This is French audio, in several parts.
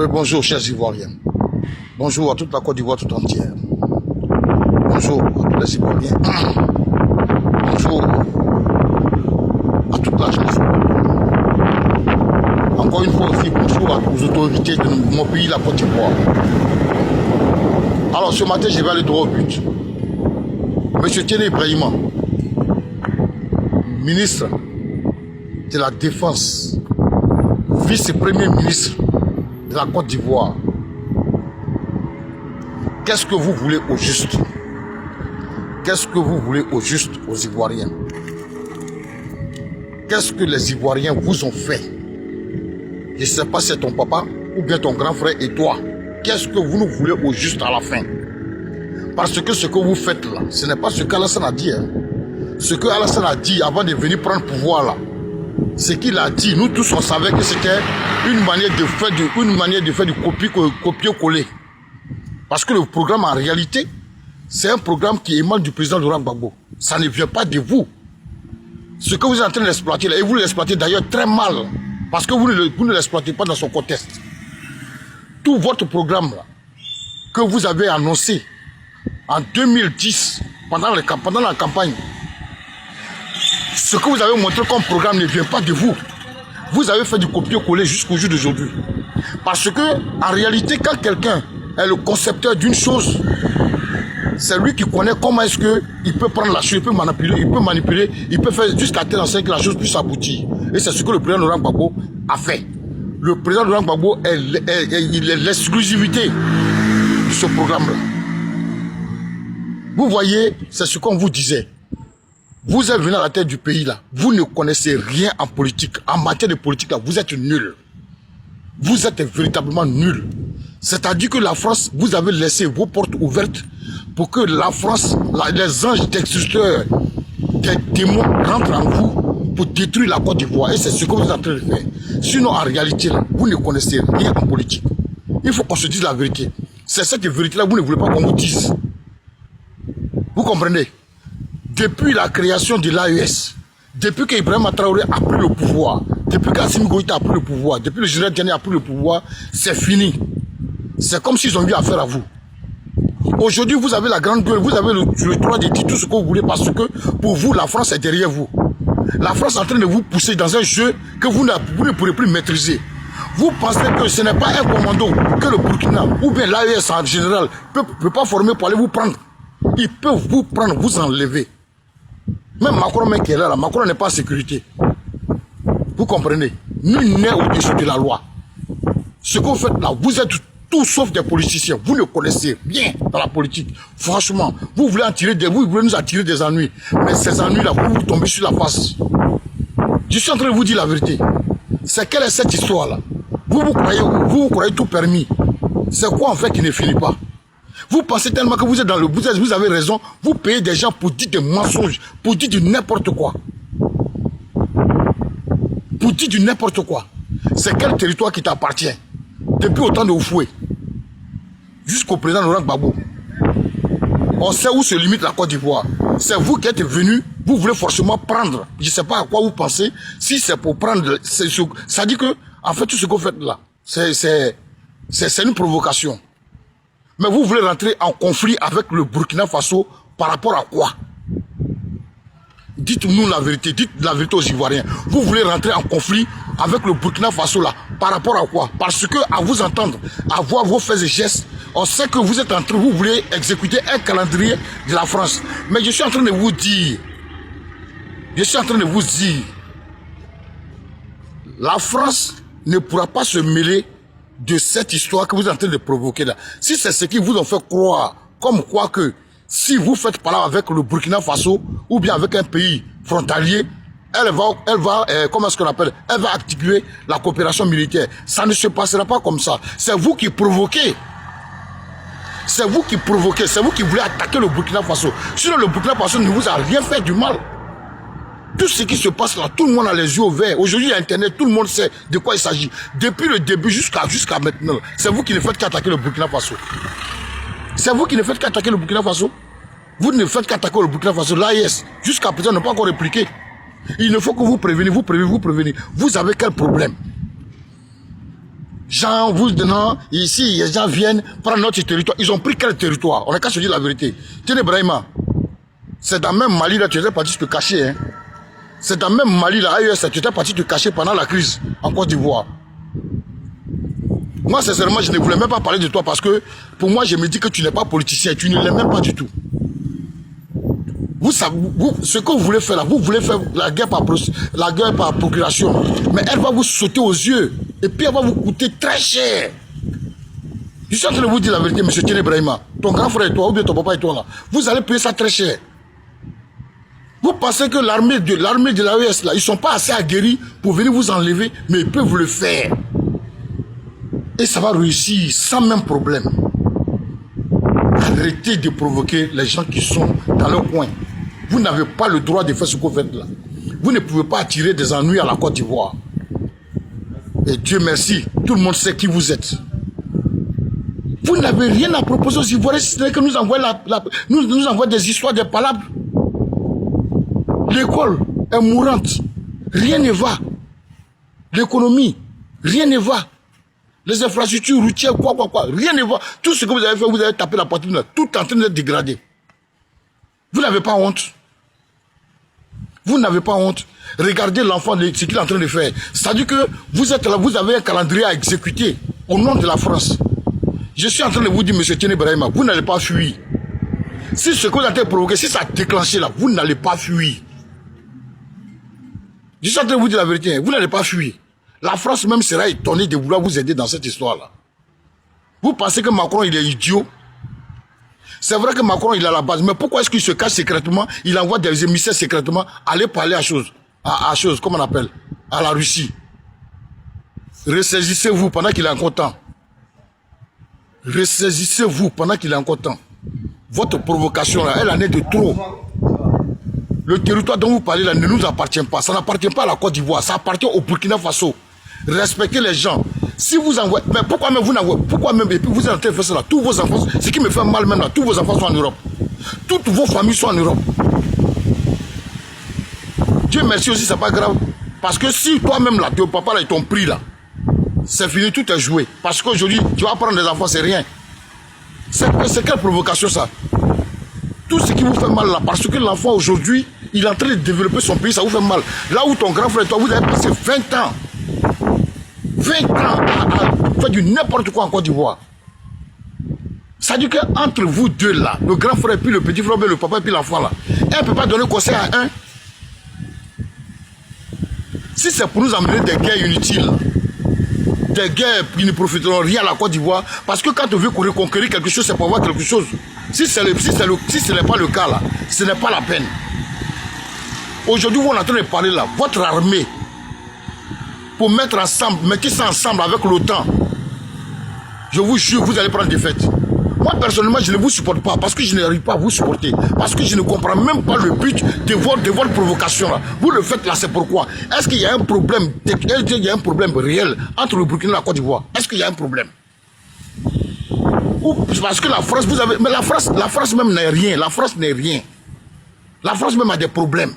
Oui, bonjour, chers Ivoiriens. Bonjour à toute la Côte d'Ivoire tout entière. Bonjour à tous les Ivoiriens. Bonjour à toute la jeunesse. Encore une fois aussi, bonjour aux autorités de mon pays, la Côte d'Ivoire. Alors, ce matin, je vais aller droit au but. Monsieur Tiéné Ibrahima, ministre de la Défense, vice-premier ministre de la Côte d'Ivoire. Qu'est-ce que vous voulez au juste? Qu'est-ce que vous voulez au juste aux Ivoiriens? Qu'est-ce que les Ivoiriens vous ont fait? Je ne sais pas si c'est ton papa ou bien ton grand frère et toi. Qu'est-ce que vous nous voulez au juste à la fin? Parce que ce que vous faites là, ce n'est pas ce qu'Alassane a dit. Hein. Ce que Alassane a dit avant de venir prendre le pouvoir là, ce qu'il a dit, nous tous on savait que c'était une manière de faire du copier-coller. Parce que le programme en réalité, c'est un programme qui émane du président Laurent Gbagbo. Ça ne vient pas de vous. Ce que vous êtes en train d'exploiter là, et vous l'exploitez d'ailleurs très mal, parce que vous ne l'exploitez pas dans son contexte. Tout votre programme là, que vous avez annoncé en 2010, pendant la campagne, ce que vous avez montré comme programme ne vient pas de vous. Vous avez fait du copier-coller jusqu'au jour d'aujourd'hui. Parce que, en réalité, quand quelqu'un est le concepteur d'une chose, c'est lui qui connaît comment est-ce qu'il peut prendre la chose, il peut manipuler, il peut faire jusqu'à tel enseigne que la chose puisse aboutir. Et c'est ce que le président Laurent Gbagbo a fait. Le président Laurent Gbagbo il est l'exclusivité de ce programme-là. Vous voyez, c'est ce qu'on vous disait. Vous êtes venu à la tête du pays là, vous ne connaissez rien en politique. En matière de politique là, vous êtes nul. Vous êtes véritablement nul. C'est-à-dire que la France, vous avez laissé vos portes ouvertes pour que la France, les anges destructeurs, des démons rentrent en vous pour détruire la Côte d'Ivoire. Et c'est ce que vous êtes en train de faire. Sinon, en réalité, là, vous ne connaissez rien en politique. Il faut qu'on se dise la vérité. C'est cette vérité-là, vous ne voulez pas qu'on vous dise. Vous comprenez? Depuis la création de l'AES, depuis qu'Ibrahim Traoré a pris le pouvoir, depuis qu'Assimi Goïta a pris le pouvoir, depuis que le général Diané a pris le pouvoir, c'est fini. C'est comme s'ils ont eu affaire à vous. Aujourd'hui, vous avez la grande gueule, vous avez le droit de dire tout ce que vous voulez parce que pour vous, la France est derrière vous. La France est en train de vous pousser dans un jeu que vous ne pourrez plus maîtriser. Vous pensez que ce n'est pas un commando que le Burkina ou bien l'AES en général peut pas former pour aller vous prendre. Ils peuvent vous prendre, vous enlever. Même Macron, mec, qui est là, Macron n'est pas en sécurité. Vous comprenez? Nul n'est au-dessus de la loi. Ce que vous faites là, vous êtes tout sauf des politiciens. Vous ne connaissez rien dans la politique. Franchement, vous voulez nous attirer des ennuis. Mais ces ennuis-là, vous tombez sur la face. Je suis en train de vous dire la vérité. C'est quelle est cette histoire-là? Vous croyez tout permis. C'est quoi en fait qui ne finit pas? Vous pensez tellement que vous êtes dans le business, vous avez raison, vous payez des gens pour dire des mensonges, pour dire du n'importe quoi. Pour dire du n'importe quoi. C'est quel territoire qui t'appartient? Depuis autant de Oufoué, jusqu'au président Laurent Gbagbo. On sait où se limite la Côte d'Ivoire. C'est vous qui êtes venu, vous voulez forcément prendre. Je ne sais pas à quoi vous pensez. Si c'est pour prendre, ça dit que, en fait, tout ce que vous faites là, c'est une provocation. Mais vous voulez rentrer en conflit avec le Burkina Faso par rapport à quoi? Dites-nous la vérité, dites la vérité aux Ivoiriens. Vous voulez rentrer en conflit avec le Burkina Faso là, par rapport à quoi? Parce que à vous entendre, à voir vos faits et gestes, on sait que vous êtes en train, vous voulez exécuter un calendrier de la France. Mais je suis en train de vous dire, la France ne pourra pas se mêler de cette histoire que vous êtes en train de provoquer là. Si c'est ce qui vous ont fait croire, comme quoi que si vous faites parler avec le Burkina Faso ou bien avec un pays frontalier, elle va comment est-ce qu'on appelle, elle va activer la coopération militaire. Ça ne se passera pas comme ça. C'est vous qui provoquez. C'est vous qui provoquez, c'est vous qui voulez attaquer le Burkina Faso. Sinon le Burkina Faso ne vous a rien fait du mal. Tout ce qui se passe là, tout le monde a les yeux ouverts. Aujourd'hui, il y a Internet, tout le monde sait de quoi il s'agit. Depuis le début jusqu'à maintenant, c'est vous qui ne faites qu'attaquer le Burkina Faso. C'est vous qui ne faites qu'attaquer le Burkina Faso. Vous ne faites qu'attaquer le Burkina Faso. L'AES, jusqu'à présent, n'a pas encore répliqué. Il ne faut que vous prévenez, vous prévenez. Vous avez quel problème? gens, vous donnant, ici, les gens viennent prendre notre territoire. Ils ont pris quel territoire? On n'a qu'à se dire la vérité. Tiens, Brahima, c'est dans le même Mali, là, tu étais parti te cacher. Hein. C'est dans le même Mali, là, AES, tu étais parti te cacher pendant la crise en Côte d'Ivoire. Moi, sincèrement, je ne voulais même pas parler de toi parce que, pour moi, je me dis que tu n'es pas politicien. Tu ne l'es même pas du tout. Vous, ce que vous voulez faire là, vous voulez faire la guerre par procuration. Mais elle va vous sauter aux yeux. Et puis elle va vous coûter très cher. Je suis en train de vous dire la vérité, M. Thierry Brahima. Ton grand frère et toi, ou bien ton papa et toi là. Vous allez payer ça très cher. Vous pensez que l'armée de l'AES là, ils ne sont pas assez aguerris pour venir vous enlever, mais ils peuvent le faire. Et ça va réussir sans même problème. Arrêtez de provoquer les gens qui sont dans leur coin. Vous n'avez pas le droit de faire ce que vous faites là. Vous ne pouvez pas attirer des ennuis à la Côte d'Ivoire. Et Dieu merci, tout le monde sait qui vous êtes. Vous n'avez rien à proposer aux Ivoiriens, si ce n'est que nous envoie des histoires, des palabres. L'école est mourante. Rien ne va. L'économie, rien ne va. Les infrastructures routières, quoi. Rien ne va. Tout ce que vous avez fait, vous avez tapé la poitrine, là, tout en train d'être dégradé. Vous n'avez pas honte. Vous n'avez pas honte. Regardez l'enfant, ce qu'il est en train de faire. C'est-à-dire que vous êtes là, vous avez un calendrier à exécuter au nom de la France. Je suis en train de vous dire, M. Thierry Brahima, vous n'allez pas fuir. Si ce que vous avez provoqué, si ça a déclenché là, vous n'allez pas fuir. Je suis en train de vous dire la vérité, vous n'allez pas fuir. La France même sera étonnée de vouloir vous aider dans cette histoire-là. Vous pensez que Macron, il est idiot? C'est vrai que Macron, il est à la base. Mais pourquoi est-ce qu'il se cache secrètement? Il envoie des émissaires secrètement aller parler à chose, comment on appelle? À la Russie. Ressaisissez-vous pendant qu'il est encore temps. Ressaisissez-vous pendant qu'il est encore temps. Votre provocation, là, elle en est de trop. Le territoire dont vous parlez là ne nous appartient pas. Ça n'appartient pas à la Côte d'Ivoire. Ça appartient au Burkina Faso. Respectez les gens. Si vous envoyez... Mais pourquoi même vous n'envoyez... Pourquoi même... Et puis vous êtes en train de faire cela. Tous vos enfants... Ce qui me fait mal même là, tous vos enfants sont en Europe. Toutes vos familles sont en Europe. Dieu merci aussi, c'est pas grave. Parce que si toi-même là, ton papa là, ils t'ont pris là, c'est fini, tout est joué. Parce qu'aujourd'hui, tu vas prendre des enfants, c'est rien. C'est quelle provocation ça? Tout ce qui vous fait mal là, parce que l'enfant aujourd'hui, il est en train de développer son pays, ça vous fait mal. Là où ton grand frère et toi, vous avez passé 20 ans. 20 ans à faire du n'importe quoi en Côte d'Ivoire. Ça dit qu'entre vous deux là, le grand frère et puis le petit frère, le papa et puis l'enfant là, un ne peut pas donner conseil à un. Si c'est pour nous amener des guerres inutiles, des guerres qui ne profiteront rien à la Côte d'Ivoire, parce que quand on veut reconquérir quelque chose, c'est pour avoir quelque chose. Si ce n'est pas le cas là, ce n'est pas la peine. Aujourd'hui, vous êtes en train de parler là, votre armée, pour mettre ensemble, mettez ça ensemble avec l'OTAN, je vous jure, vous allez prendre des fêtes. Moi, personnellement, je ne vous supporte pas, parce que je n'arrive pas à vous supporter, parce que je ne comprends même pas le but de votre provocation là. Vous le faites là, c'est pourquoi? Est-ce qu'il y a un problème, il y a un problème réel entre le Burkina et la Côte d'Ivoire? Est-ce qu'il y a un problème? Ou parce que la France, vous avez... Mais la France même n'est rien, la France n'est rien. La France même a des problèmes.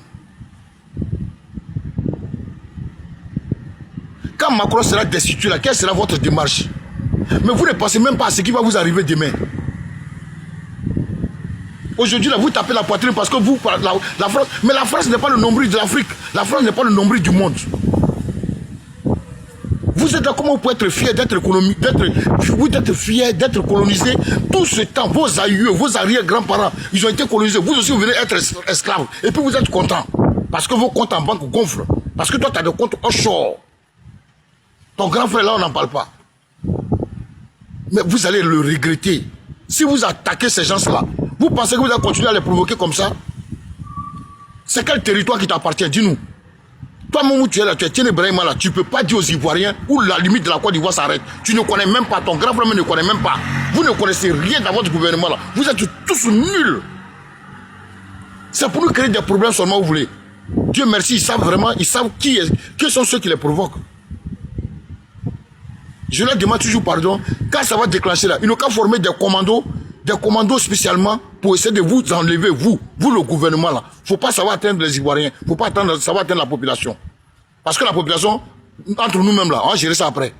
Quand Macron sera destitué là, quelle sera votre démarche? Mais vous ne pensez même pas à ce qui va vous arriver demain. Aujourd'hui, là, vous tapez la poitrine parce que vous, la France... Mais la France n'est pas le nombril de l'Afrique. La France n'est pas le nombril du monde. Vous êtes là, comment vous pouvez être fier d'être fier d'être colonisé tout ce temps? Vos aïeux, vos arrière-grands-parents, ils ont été colonisés. Vous aussi, vous venez être esclaves. Et puis vous êtes content. Parce que vos comptes en banque gonflent. Parce que toi, tu as des comptes offshore. Ton grand frère, là, on n'en parle pas. Mais vous allez le regretter. Si vous attaquez ces gens-là, vous pensez que vous allez continuer à les provoquer comme ça? C'est quel territoire qui t'appartient? Dis-nous. Toi-même où tu es là, tu es Thierry Brahima là, tu ne peux pas dire aux Ivoiriens où la limite de la Côte d'Ivoire s'arrête. Tu ne connais même pas, ton grand frère ne connaît même pas. Vous ne connaissez rien dans votre gouvernement là. Vous êtes tous nuls. C'est pour nous créer des problèmes seulement, vous voulez. Dieu merci, ils savent vraiment, ils savent qui sont ceux qui les provoquent. Je leur demande toujours pardon. Quand ça va déclencher là, ils n'ont qu'à former des commandos spécialement pour essayer de vous enlever, vous le gouvernement là. Il ne faut pas savoir atteindre les Ivoiriens, il ne faut pas savoir atteindre la population. Parce que la population, entre nous-mêmes là, on va gérer ça après.